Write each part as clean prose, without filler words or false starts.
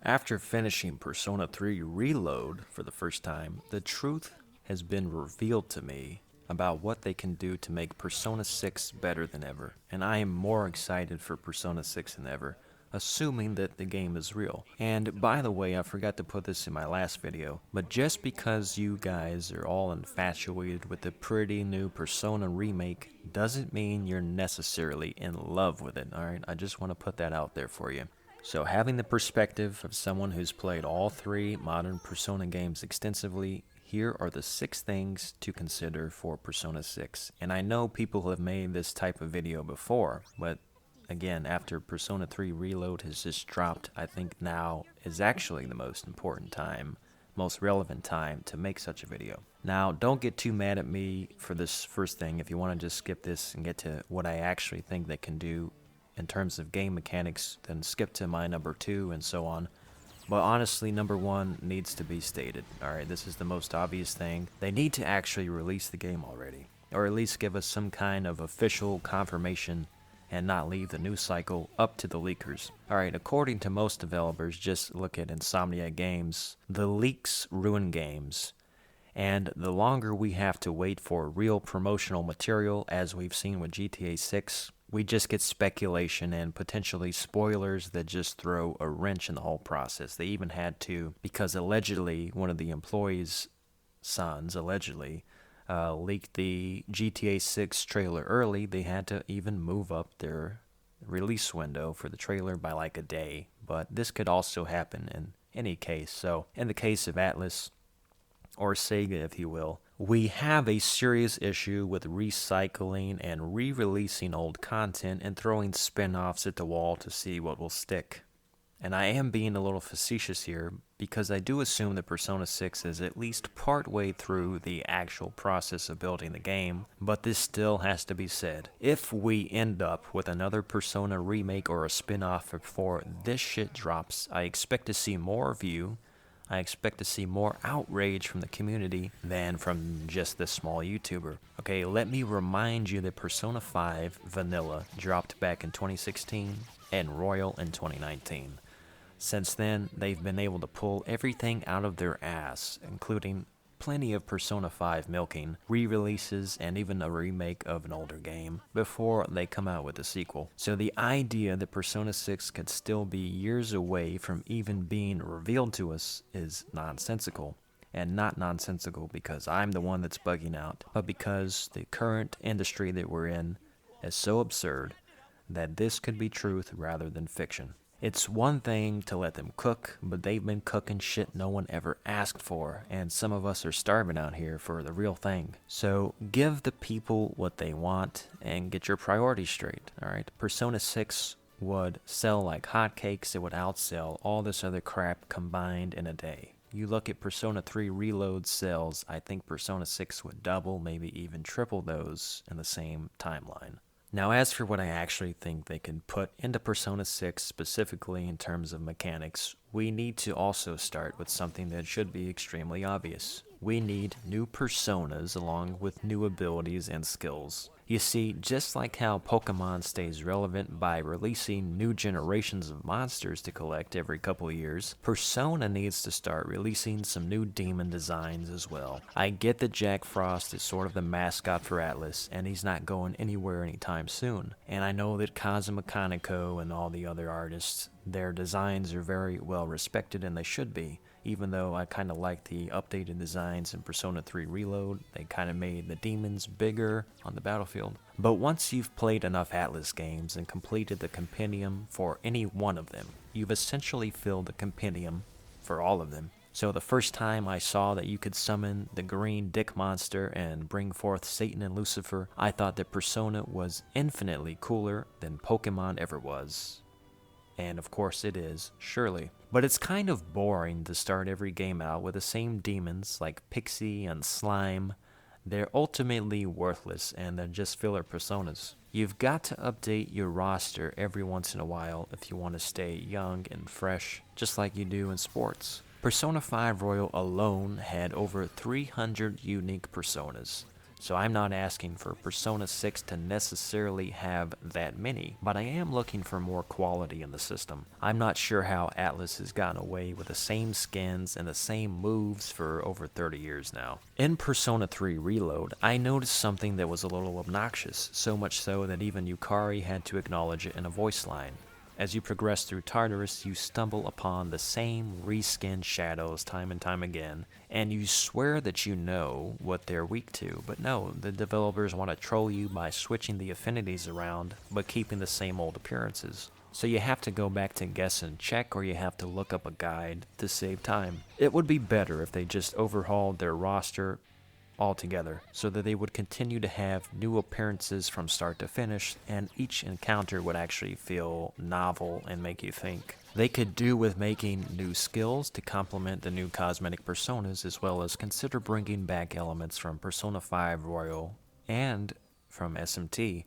After finishing Persona 3 Reload for the first time, the truth has been revealed to me about what they can do to make Persona 6 better than ever, and I am more excited for Persona 6 than ever, assuming that the game is real. And by the way, I forgot to put this in my last video, but just because you guys are all infatuated with the pretty new Persona remake doesn't mean you're necessarily in love with it, alright? I just want to put that out there for you. So having the perspective of someone who's played all three modern Persona games extensively, here are the 6 things to consider for Persona 6. And I know people have made this type of video before, but again, after Persona 3 Reload has just dropped, I think now is actually the most important time, most relevant time to make such a video. Now, don't get too mad at me for this first thing. If you want to just skip this and get to what I actually think they can do in terms of game mechanics, then skip to my number 2 and so on. But honestly, number 1 needs to be stated. Alright, this is the most obvious thing. They need to actually release the game already, or at least give us some kind of official confirmation and not leave the news cycle up to the leakers. Alright, according to most developers, just look at Insomnia Games, the leaks ruin games. And the longer we have to wait for real promotional material, as we've seen with GTA 6, we just get speculation and potentially spoilers that just throw a wrench in the whole process. They even had to, because allegedly one of the employees' sons, allegedly, leaked the GTA 6 trailer early, they had to even move up their release window for the trailer by like a day. But this could also happen in any case. So in the case of Atlas, or Sega if you will, we have a serious issue with recycling and re-releasing old content and throwing spin-offs at the wall to see what will stick. And I am being a little facetious here because I do assume that Persona 6 is at least part way through the actual process of building the game, but this still has to be said. If we end up with another Persona remake or a spin-off before this shit drops, I expect to see more view, I expect to see more outrage from the community than from just this small YouTuber. Okay, let me remind you that Persona 5 Vanilla dropped back in 2016 and Royal in 2019. Since then, they've been able to pull everything out of their ass, including plenty of Persona 5 milking, re-releases, and even a remake of an older game before they come out with a sequel. So the idea that Persona 6 could still be years away from even being revealed to us is nonsensical. And not nonsensical because I'm the one that's bugging out, but because the current industry that we're in is so absurd that this could be truth rather than fiction. It's one thing to let them cook, but they've been cooking shit no one ever asked for, and some of us are starving out here for the real thing. So give the people what they want and get your priorities straight, alright? Persona 6 would sell like hotcakes. It would outsell all this other crap combined in a day. You look at Persona 3 Reload sales, I think Persona 6 would double, maybe even triple those in the same timeline. Now, as for what I actually think they can put into Persona 6 specifically in terms of mechanics, we need to also start with something that should be extremely obvious. We need new personas along with new abilities and skills. You see, just like how Pokemon stays relevant by releasing new generations of monsters to collect every couple years, Persona needs to start releasing some new demon designs as well. I get that Jack Frost is sort of the mascot for Atlas, and he's not going anywhere anytime soon. And I know that Kazuma Kaneko and all the other artists, their designs are very well respected, and they should be. Even though I kind of like the updated designs in Persona 3 Reload, they kind of made the demons bigger on the battlefield. But once you've played enough Atlas games and completed the compendium for any one of them, you've essentially filled the compendium for all of them. So the first time I saw that you could summon the green dick monster and bring forth Satan and Lucifer, I thought that Persona was infinitely cooler than Pokemon ever was. And of course it is, surely. But it's kind of boring to start every game out with the same demons like Pixie and Slime. They're ultimately worthless and they're just filler personas. You've got to update your roster every once in a while if you want to stay young and fresh, just like you do in sports. Persona 5 Royal alone had over 300 unique personas. So I'm not asking for Persona 6 to necessarily have that many, but I am looking for more quality in the system. I'm not sure how Atlus has gotten away with the same skins and the same moves for over 30 years now. In Persona 3 Reload, I noticed something that was a little obnoxious, so much so that even Yukari had to acknowledge it in a voice line. As you progress through Tartarus, you stumble upon the same reskinned shadows time and time again, and you swear that you know what they're weak to, but no, the developers want to troll you by switching the affinities around, but keeping the same old appearances. So you have to go back to guess and check, or you have to look up a guide to save time. It would be better if they just overhauled their roster altogether, so that they would continue to have new appearances from start to finish, and each encounter would actually feel novel and make you think. They could do with making new skills to complement the new cosmetic personas, as well as consider bringing back elements from Persona 5 Royal and from SMT,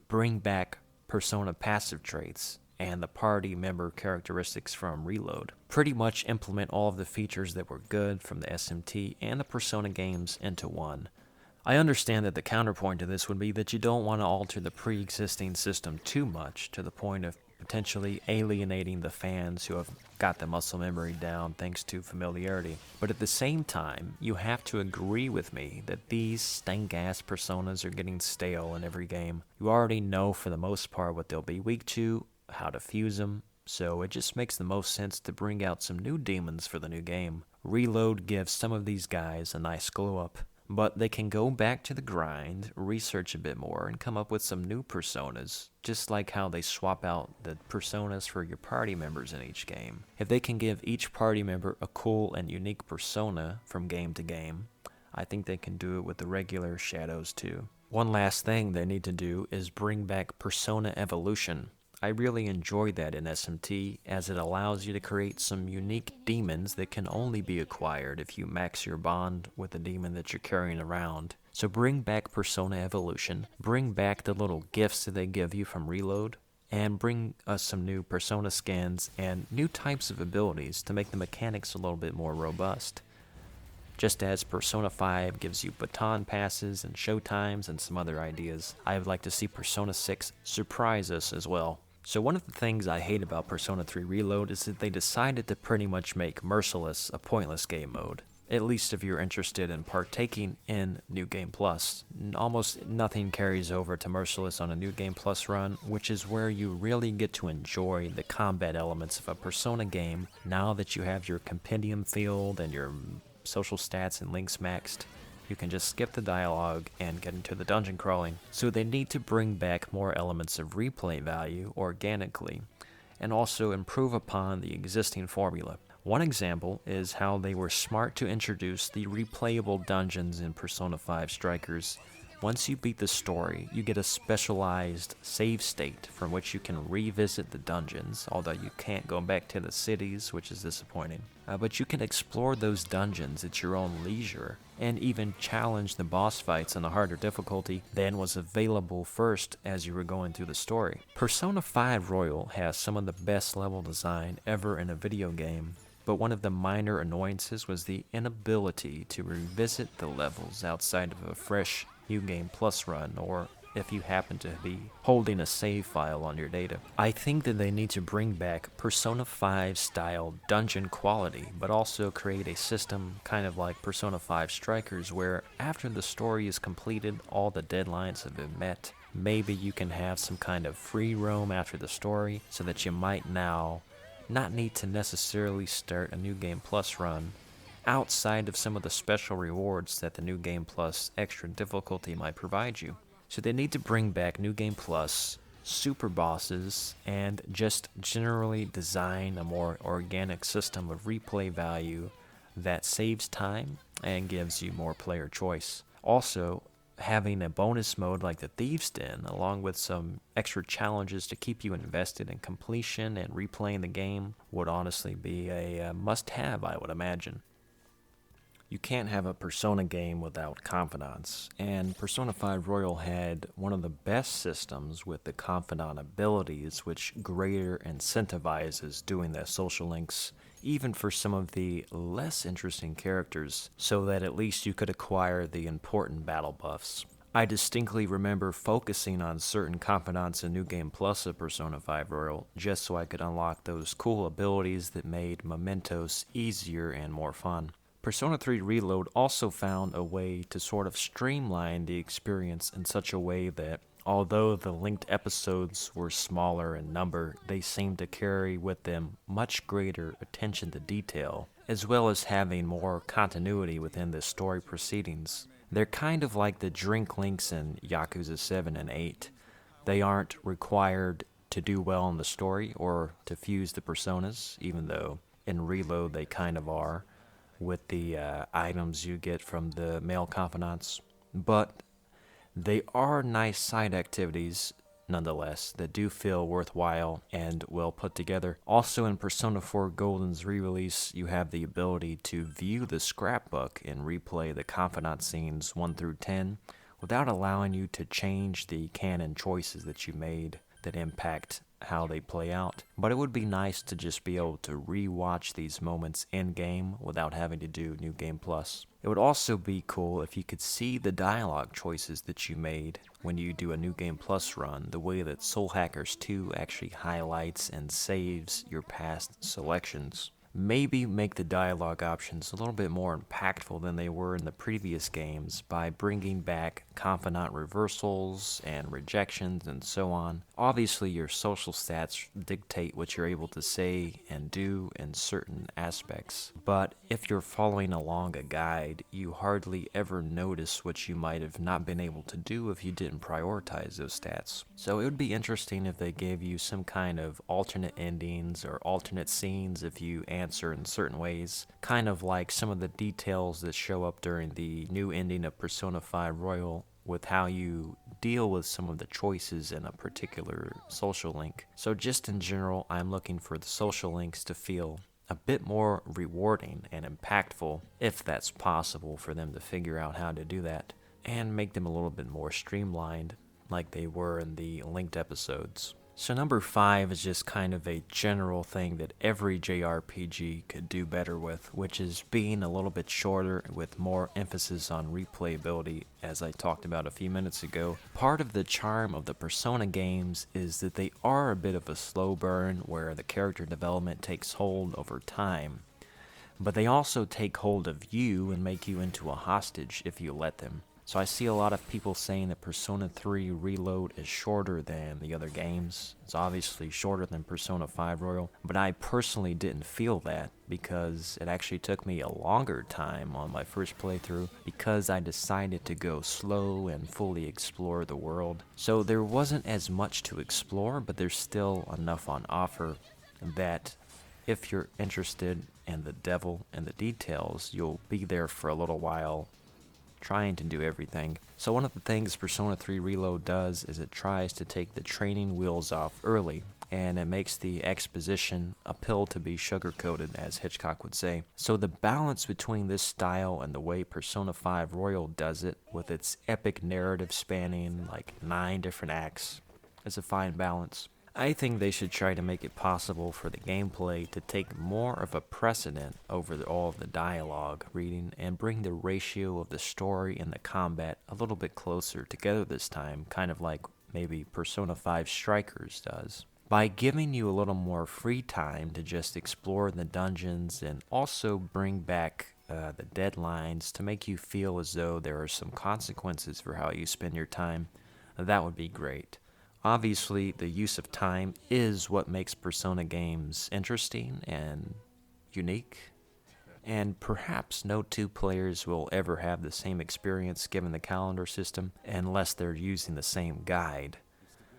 bring back Persona passive traits, and the party member characteristics from Reload. Pretty much implement all of the features that were good from the SMT and the Persona games into one. I understand that the counterpoint to this would be that you don't want to alter the pre-existing system too much to the point of potentially alienating the fans who have got the muscle memory down thanks to familiarity. But at the same time, you have to agree with me that these stank-ass personas are getting stale in every game. You already know for the most part what they'll be weak to, how to fuse them, so it just makes the most sense to bring out some new demons for the new game. Reload gives some of these guys a nice glow up, but they can go back to the grind, research a bit more, and come up with some new personas, just like how they swap out the personas for your party members in each game. If they can give each party member a cool and unique persona from game to game, I think they can do it with the regular shadows too. One last thing they need to do is bring back Persona Evolution. I really enjoy that in SMT, as it allows you to create some unique demons that can only be acquired if you max your bond with the demon that you're carrying around. So bring back Persona Evolution, bring back the little gifts that they give you from Reload, and bring us some new Persona skins and new types of abilities to make the mechanics a little bit more robust. Just as Persona 5 gives you baton passes and showtimes and some other ideas, I would like to see Persona 6 surprise us as well. So one of the things I hate about Persona 3 Reload is that they decided to pretty much make Merciless a pointless game mode. At least if you're interested in partaking in New Game Plus. Almost nothing carries over to Merciless on a New Game Plus run, which is where you really get to enjoy the combat elements of a Persona game now that you have your compendium field and your social stats and links maxed. You can just skip the dialogue and get into the dungeon crawling. So they need to bring back more elements of replay value organically, and also improve upon the existing formula. One example is how they were smart to introduce the replayable dungeons in Persona 5 Strikers. Once you beat the story, you get a specialized save state from which you can revisit the dungeons, although you can't go back to the cities, which is disappointing. But you can explore those dungeons at your own leisure, and even challenge the boss fights on a harder difficulty than was available first as you were going through the story. Persona 5 Royal has some of the best level design ever in a video game, but one of the minor annoyances was the inability to revisit the levels outside of a fresh New Game Plus run, or if you happen to be holding a save file on your data. I think that they need to bring back Persona 5 style dungeon quality, but also create a system kind of like Persona 5 Strikers, where after the story is completed, all the deadlines have been met. Maybe you can have some kind of free roam after the story, so that you might now not need to necessarily start a New Game Plus run outside of some of the special rewards that the New Game Plus extra difficulty might provide you. So they need to bring back New Game Plus, super bosses, and just generally design a more organic system of replay value that saves time and gives you more player choice. Also, having a bonus mode like the Thieves' Den, along with some extra challenges to keep you invested in completion and replaying the game, would honestly be a must-have, I would imagine. You can't have a Persona game without confidants, and Persona 5 Royal had one of the best systems with the confidant abilities, which greater incentivizes doing the social links even for some of the less interesting characters, so that at least you could acquire the important battle buffs. I distinctly remember focusing on certain confidants in New Game Plus of Persona 5 Royal just so I could unlock those cool abilities that made Mementos easier and more fun. Persona 3 Reload also found a way to sort of streamline the experience in such a way that although the linked episodes were smaller in number, they seemed to carry with them much greater attention to detail, as well as having more continuity within the story proceedings. They're kind of like the drink links in Yakuza 7 and 8. They aren't required to do well in the story or to fuse the personas, even though in Reload they kind of are, with the items you get from the male confidants. But they are nice side activities, nonetheless, that do feel worthwhile and well put together. Also, in Persona 4 Golden's re-release, you have the ability to view the scrapbook and replay the confidant scenes 1 through 10 without allowing you to change the canon choices that you made that impact how they play out. But it would be nice to just be able to re-watch these moments in-game without having to do New Game Plus. It would also be cool if you could see the dialogue choices that you made when you do a New Game Plus run, the way that Soul Hackers 2 actually highlights and saves your past selections. Maybe make the dialogue options a little bit more impactful than they were in the previous games by bringing back confidant reversals and rejections and so on. Obviously, your social stats dictate what you're able to say and do in certain aspects, but if you're following along a guide, you hardly ever notice what you might have not been able to do if you didn't prioritize those stats. So it would be interesting if they gave you some kind of alternate endings or alternate scenes if you answer in certain ways, kind of like some of the details that show up during the new ending of Persona 5 Royal with how you deal with some of the choices in a particular social link. So just in general, I'm looking for the social links to feel a bit more rewarding and impactful, if that's possible for them to figure out how to do that, and make them a little bit more streamlined like they were in the linked episodes. So number 5 is just kind of a general thing that every JRPG could do better with, which is being a little bit shorter with more emphasis on replayability, as I talked about a few minutes ago. Part of the charm of the Persona games is that they are a bit of a slow burn where the character development takes hold over time, but they also take hold of you and make you into a hostage if you let them. So I see a lot of people saying that Persona 3 Reload is shorter than the other games. It's obviously shorter than Persona 5 Royal, but I personally didn't feel that because it actually took me a longer time on my first playthrough because I decided to go slow and fully explore the world. So there wasn't as much to explore, but there's still enough on offer that if you're interested in the devil and the details, you'll be there for a little while trying to do everything. So one of the things Persona 3 Reload does is it tries to take the training wheels off early, and it makes the exposition a pill to be sugar-coated, as Hitchcock would say. So the balance between this style and the way Persona 5 Royal does it, with its epic narrative spanning like 9 different acts, is a fine balance. I think they should try to make it possible for the gameplay to take more of a precedent over all of the dialogue reading and bring the ratio of the story and the combat a little bit closer together this time, kind of like maybe Persona 5 Strikers does. By giving you a little more free time to just explore the dungeons and also bring back the deadlines to make you feel as though there are some consequences for how you spend your time, that would be great. Obviously, the use of time is what makes Persona games interesting and unique, and perhaps no two players will ever have the same experience given the calendar system unless they're using the same guide.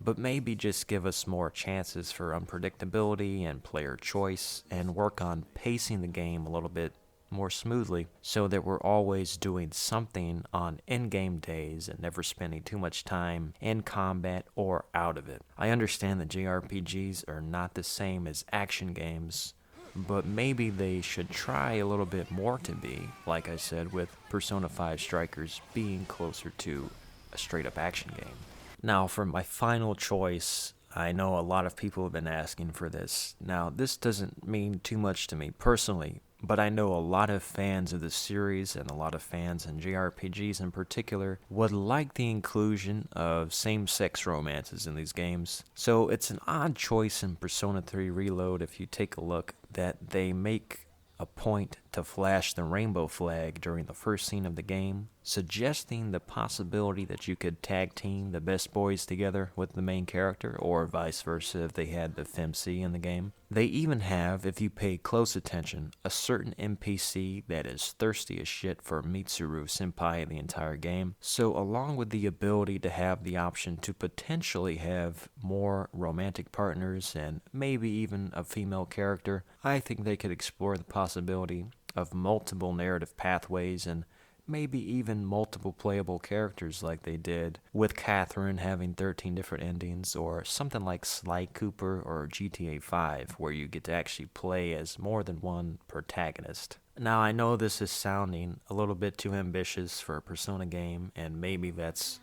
But maybe just give us more chances for unpredictability and player choice, and work on pacing the game a little bit more smoothly so that we're always doing something on in-game days and never spending too much time in combat or out of it. I understand that JRPGs are not the same as action games, but maybe they should try a little bit more to be, like I said, with Persona 5 Strikers being closer to a straight-up action game. Now, for my final choice, I know a lot of people have been asking for this. Now, this doesn't mean too much to me personally, but I know a lot of fans of the series and a lot of fans in JRPGs in particular would like the inclusion of same-sex romances in these games. So it's an odd choice in Persona 3 Reload if you take a look that they make a point to flash the rainbow flag during the first scene of the game, suggesting the possibility that you could tag team the best boys together with the main character, or vice versa if they had the FemC in the game. They even have, if you pay close attention, a certain NPC that is thirsty as shit for Mitsuru Senpai the entire game. So along with the ability to have the option to potentially have more romantic partners and maybe even a female character, I think they could explore the possibility of multiple narrative pathways and maybe even multiple playable characters like they did with Catherine having 13 different endings, or something like Sly Cooper or GTA 5 where you get to actually play as more than one protagonist. Now I know this is sounding a little bit too ambitious for a Persona game, and maybe that's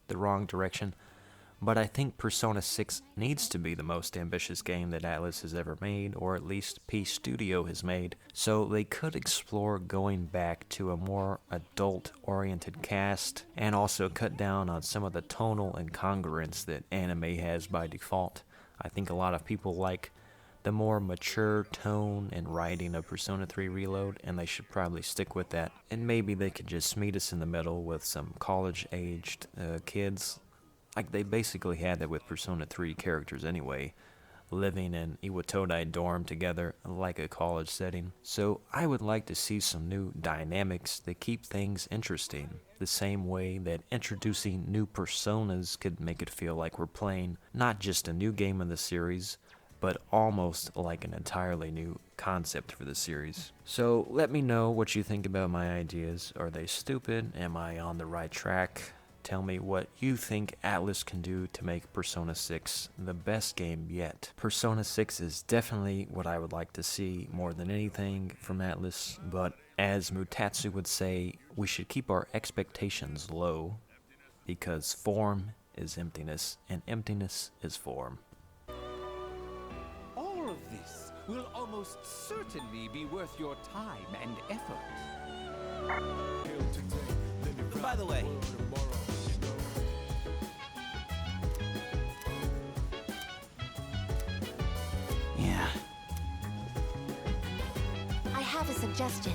the wrong direction, but I think Persona 6 needs to be the most ambitious game that Atlus has ever made, or at least P Studio has made, so they could explore going back to a more adult-oriented cast, and also cut down on some of the tonal incongruence that anime has by default. I think a lot of people like the more mature tone and writing of Persona 3 Reload, and they should probably stick with that. And maybe they could just meet us in the middle with some college-aged kids. Like they basically had that with Persona 3 characters anyway, living in Iwatodai dorm together like a college setting. So I would like to see some new dynamics that keep things interesting, the same way that introducing new personas could make it feel like we're playing not just a new game in the series, but almost like an entirely new concept for the series. So let me know what you think about my ideas. Are they stupid? Am I on the right track? Tell me what you think Atlus can do to make Persona 6 the best game yet. Persona 6 is definitely what I would like to see more than anything from Atlus, but as Mutatsu would say, we should keep our expectations low, because form is emptiness, and emptiness is form. All of this will almost certainly be worth your time and effort. By the way, I have a suggestion.